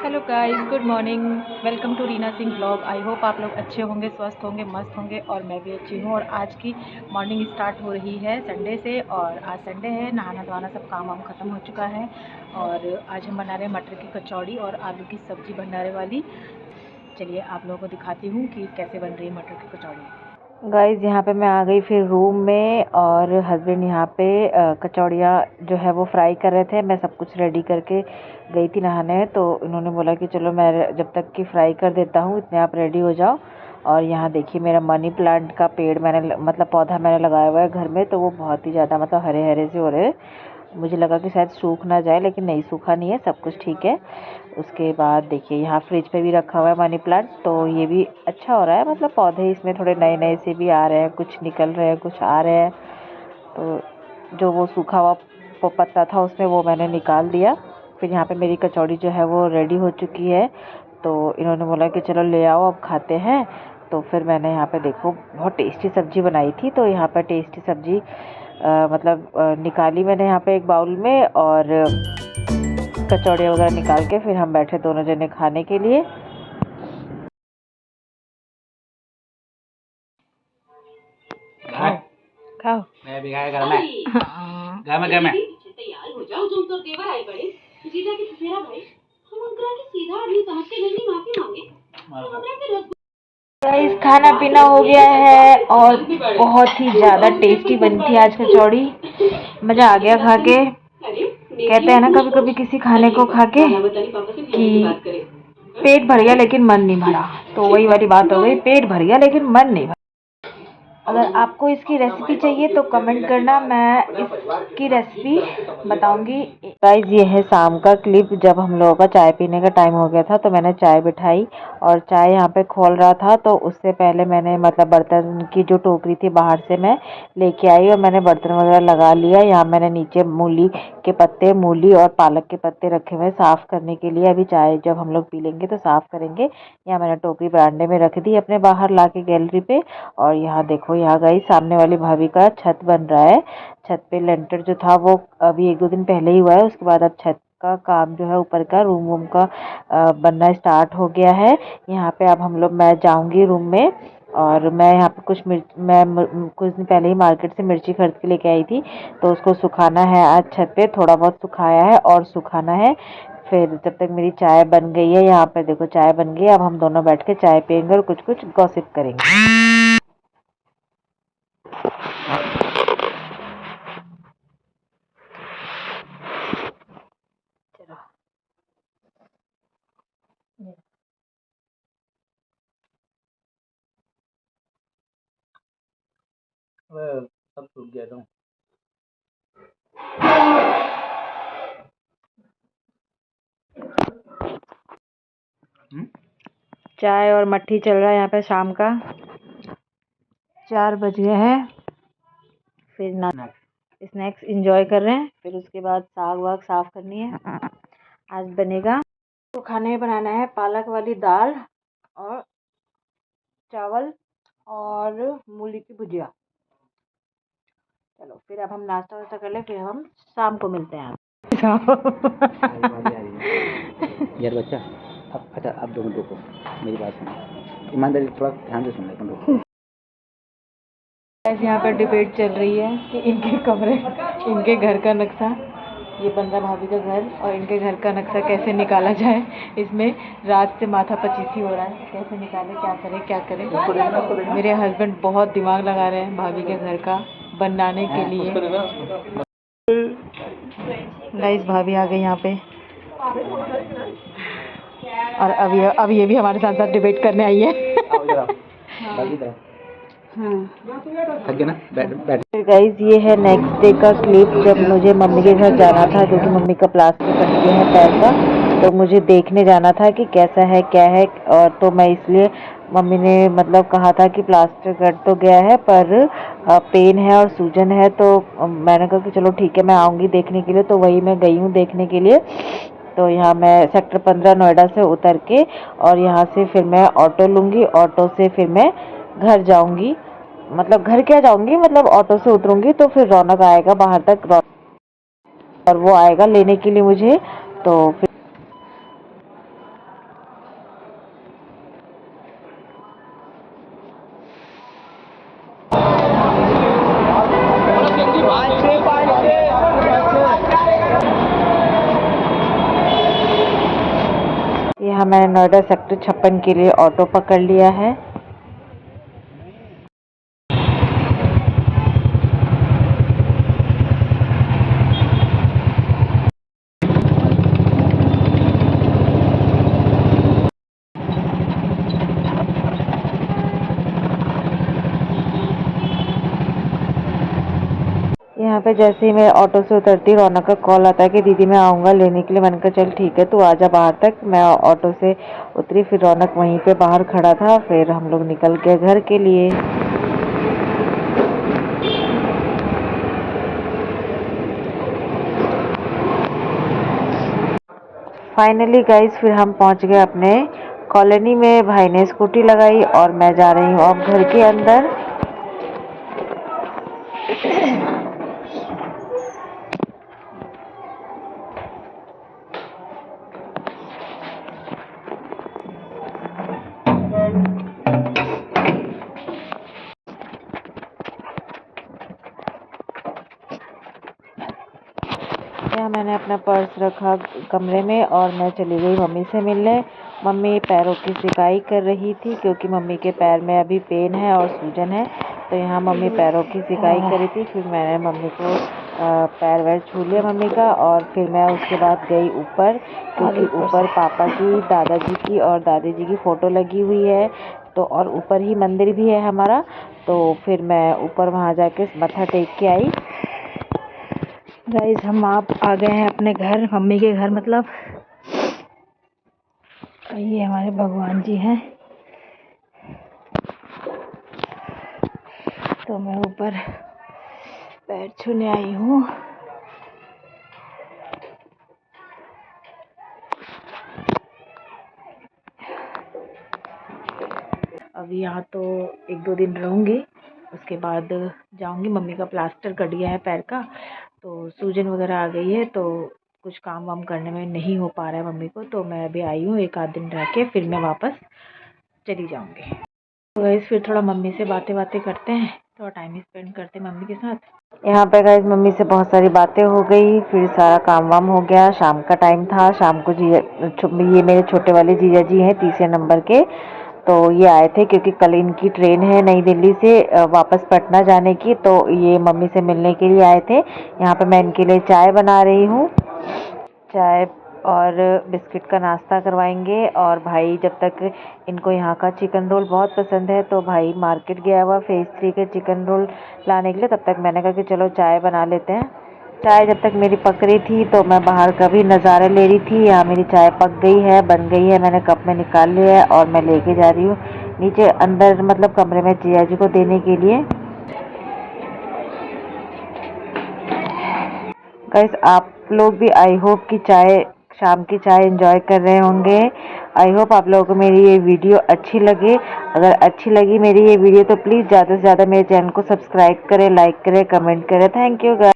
Hello guys, good morning. Welcome to Reena Singh blog. I hope आप लोग अच्छे होंगे, स्वस्थ होंगे, मस्त होंगे और मैं भी अच्छी हूँ। और आज की मॉर्निंग स्टार्ट हो रही है संडे से। और आज संडे है, नहाना धोना सब काम वाम ख़त्म हो चुका है। और आज हम बना रहे हैं मटर की कचौड़ी और आलू की सब्ज़ी भंडारे वाली। चलिए आप लोगों को दिखाती हूँ कि कैसे बन रही है मटर की कचौड़ी। गाइस यहाँ पे मैं आ गई फिर रूम में, और हस्बैंड यहाँ पे कचौड़ियाँ जो है वो फ्राई कर रहे थे। मैं सब कुछ रेडी करके गई थी नहाने, तो इन्होंने बोला कि चलो मैं जब तक कि फ्राई कर देता हूँ इतने आप रेडी हो जाओ। और यहाँ देखिए मेरा मनी प्लांट का पेड़ मैंने मतलब पौधा मैंने लगाया हुआ है घर में, तो वो बहुत ही ज़्यादा मतलब हरे हरे से हो रहे हैं। मुझे लगा कि शायद सूख ना जाए, लेकिन नहीं सूखा नहीं है, सब कुछ ठीक है। उसके बाद देखिए यहाँ फ्रिज पे भी रखा हुआ है मनी प्लांट, तो ये भी अच्छा हो रहा है। मतलब पौधे इसमें थोड़े नए नए से भी आ रहे हैं, कुछ निकल रहे हैं, कुछ आ रहे हैं। तो जो वो सूखा हुआ पत्ता था उसमें वो मैंने निकाल दिया। फिर यहाँ पे मेरी कचौड़ी जो है वो रेडी हो चुकी है, तो इन्होंने बोला कि चलो ले आओ अब खाते हैं। तो फिर मैंने यहाँ पे देखो बहुत टेस्टी सब्ज़ी बनाई थी, तो यहाँ पर टेस्टी सब्ज़ी निकाली मैंने यहाँ पे एक बाउल में, और कचौड़ियाँ वगैरह निकाल के फिर हम बैठे दोनों जने खाने के लिए। खाओ। मैं भी खाया घर में। घर में तैयार हो जाओ, तुम तो देवर आई पड़े। जीजा की चचेरा भाई, हम अंकल के सीधा आदमी समझ के नहीं माफी मांगे तो हमरा के गाइस खाना पीना हो गया है, और बहुत ही ज़्यादा टेस्टी बनी थी आज कचौड़ी। मज़ा आ गया खा के। कहते हैं ना कभी कभी किसी खाने को खा के कि पेट भर गया लेकिन मन नहीं भरा, तो वही वाली बात हो गई, पेट भर गया लेकिन मन नहीं भरा। अगर आपको इसकी रेसिपी चाहिए तो कमेंट करना, मैं इसकी रेसिपी बताऊंगी। गाइस ये है शाम का क्लिप, जब हम लोगों का चाय पीने का टाइम हो गया था, तो मैंने चाय बिठाई और चाय यहाँ पे खोल रहा था। तो उससे पहले मैंने मतलब बर्तन की जो टोकरी थी बाहर से मैं लेके आई, और मैंने बर्तन वगैरह लगा लिया। यहाँ मैंने नीचे मूली के पत्ते, मूली और पालक के पत्ते रखे हुए साफ़ करने के लिए। अभी चाय जब हम लोग पी लेंगे तो साफ़ करेंगे। यहाँ मैंने टोकरी बरामदे में रख दी अपने बाहर ला के गैलरी पे। और यहाँ देखो, यहाँ गई सामने वाली भाभी का छत बन रहा है। छत पे लेंटर जो था वो अभी 1-2 दिन पहले ही हुआ है। उसके बाद अब छत का काम जो है ऊपर का रूम वूम का बनना स्टार्ट हो गया है। यहाँ पे अब मैं जाऊंगी रूम में, और मैं यहाँ पे कुछ दिन पहले ही मार्केट से मिर्ची खरीद के लेके आई थी, तो उसको सुखाना है। आज छत पे थोड़ा बहुत सुखाया है और सुखाना है। फिर जब तक मेरी चाय बन गई है, यहाँ पे देखो चाय बन गई। अब हम दोनों बैठ के चाय पियेंगे और कुछ कुछ गॉसिप करेंगे। सब टूट गया था। चाय और मट्ठी चल रहा है यहाँ पे शाम का। 4 बज गए हैं। फिर ना स्नैक्स एंजॉय कर रहे हैं। फिर उसके बाद साग वाग साफ करनी है। आज बनेगा तो खाने में बनाना है पालक वाली दाल और चावल और मूली की भुजिया। चलो फिर अब हम नाश्ता वास्ता कर ले, फिर हम शाम को मिलते हैं। यार बच्चा, अब अच्छा अब 2 मिनट रुको, मेरी बात सुनो ईमानदारी, थोड़ा ध्यान से सुन ले। यहाँ पर डिबेट चल रही है कि इनके घर का नक्शा, ये बंदा भाभी का घर, और इनके घर का नक्शा कैसे निकाला जाए। इसमें रात से माथा पचीसी हो रहा है, कैसे निकाले, क्या करें क्या करें। मेरे हस्बैंड बहुत दिमाग लगा रहे हैं भाभी के घर का बनाने के लिए। गाइस भाभी आ गई यहाँ पे, और अब ये भी हमारे साथ साथ डिबेट करने आई है। गाइस ये है नेक्स्ट डे का क्लिप, जब मुझे मम्मी के घर जाना था, क्योंकि मम्मी का प्लास्टर कट गया है पैर का, तो मुझे देखने जाना था कि कैसा है क्या है। और तो मैं इसलिए, मम्मी ने मतलब कहा था कि प्लास्टर कट तो गया है पर पेन है और सूजन है, तो मैंने कहा कि चलो ठीक है मैं आऊँगी देखने के लिए। तो वही मैं गई हूँ देखने के लिए। तो यहाँ मैं सेक्टर 15 नोएडा से उतर के, और यहाँ से फिर मैं ऑटो लूँगी, ऑटो से फिर मैं घर जाऊँगी। मतलब घर क्या जाऊँगी, मतलब ऑटो से उतरूँगी तो फिर रौनक आएगा बाहर तक, और वो आएगा लेने के लिए मुझे। तो फिर यहाँ मैंने नोएडा सेक्टर 56 के लिए ऑटो पकड़ लिया है। यहाँ पे जैसे ही मैं ऑटो से उतरती रौनक का कॉल आता है कि दीदी मैं आऊँगा लेने के लिए। मैंने कहा चल ठीक है तू आ जा बाहर तक। मैं ऑटो से उतरी, फिर रौनक वहीं पे बाहर खड़ा था, फिर हम लोग निकल गए घर के लिए। फाइनली गाइस फिर हम पहुँच गए अपने कॉलोनी में। भाई ने स्कूटी लगाई और मैं जा रही हूँ अब घर के अंदर। यहाँ मैंने अपना पर्स रखा कमरे में और मैं चली गई मम्मी से मिलने। मम्मी पैरों की सिकाई कर रही थी क्योंकि मम्मी के पैर में अभी पेन है और सूजन है, तो यहाँ मम्मी पैरों की सिकाई कर रही थी। फिर मैंने मम्मी को पैर वैर छू लिया मम्मी का, और फिर मैं उसके बाद गई ऊपर क्योंकि ऊपर पापा की, दादाजी की और दादी जी की फ़ोटो लगी हुई है, तो और ऊपर ही मंदिर भी है हमारा। तो फिर मैं ऊपर वहाँ जाके मत्था टेक के आई। गाइस हम आप आ गए हैं अपने घर, मम्मी के घर मतलब। ये हमारे भगवान जी हैं, तो मैं ऊपर पैर छूने आई हूँ। अभी यहाँ तो 1-2 दिन रहूँगी, उसके बाद जाऊँगी। मम्मी का प्लास्टर कट गया है पैर का, तो सूजन वगैरह आ गई है, तो कुछ काम वाम करने में नहीं हो पा रहा है मम्मी को। तो मैं अभी आई हूँ, 1-आध दिन रह के फिर मैं वापस चली जाऊँगी। तो गाइस फिर थोड़ा मम्मी से बातें करते हैं, थोड़ा टाइम स्पेंड करते हैं मम्मी के साथ। यहाँ पे गाइस मम्मी से बहुत सारी बातें हो गई, फिर सारा काम वाम हो गया। शाम का टाइम था, शाम को ये मेरे छोटे वाले जीजा जी हैं 3 नंबर के, तो ये आए थे क्योंकि कल इनकी ट्रेन है नई दिल्ली से वापस पटना जाने की, तो ये मम्मी से मिलने के लिए आए थे। यहाँ पे मैं इनके लिए चाय बना रही हूँ, चाय और बिस्किट का नाश्ता करवाएंगे। और भाई जब तक इनको यहाँ का चिकन रोल बहुत पसंद है, तो भाई मार्केट गया हुआ फेज़ 3 के चिकन रोल लाने के लिए। तब तक मैंने कहा कि चलो चाय बना लेते हैं। चाय जब तक मेरी पक रही थी तो मैं बाहर का भी नज़ारा ले रही थी। यहाँ मेरी चाय पक गई है, बन गई है, मैंने कप में निकाल लिया है और मैं लेके जा रही हूँ नीचे अंदर मतलब कमरे में जिया जी को देने के लिए। गाइस आप लोग भी आई होप कि शाम की चाय एंजॉय कर रहे होंगे। आई होप आप लोगों को मेरी ये वीडियो अच्छी लगे। अगर अच्छी लगी मेरी ये वीडियो तो प्लीज़ ज़्यादा से ज़्यादा मेरे चैनल को सब्सक्राइब करें, लाइक करें, कमेंट करें। Thank you guys.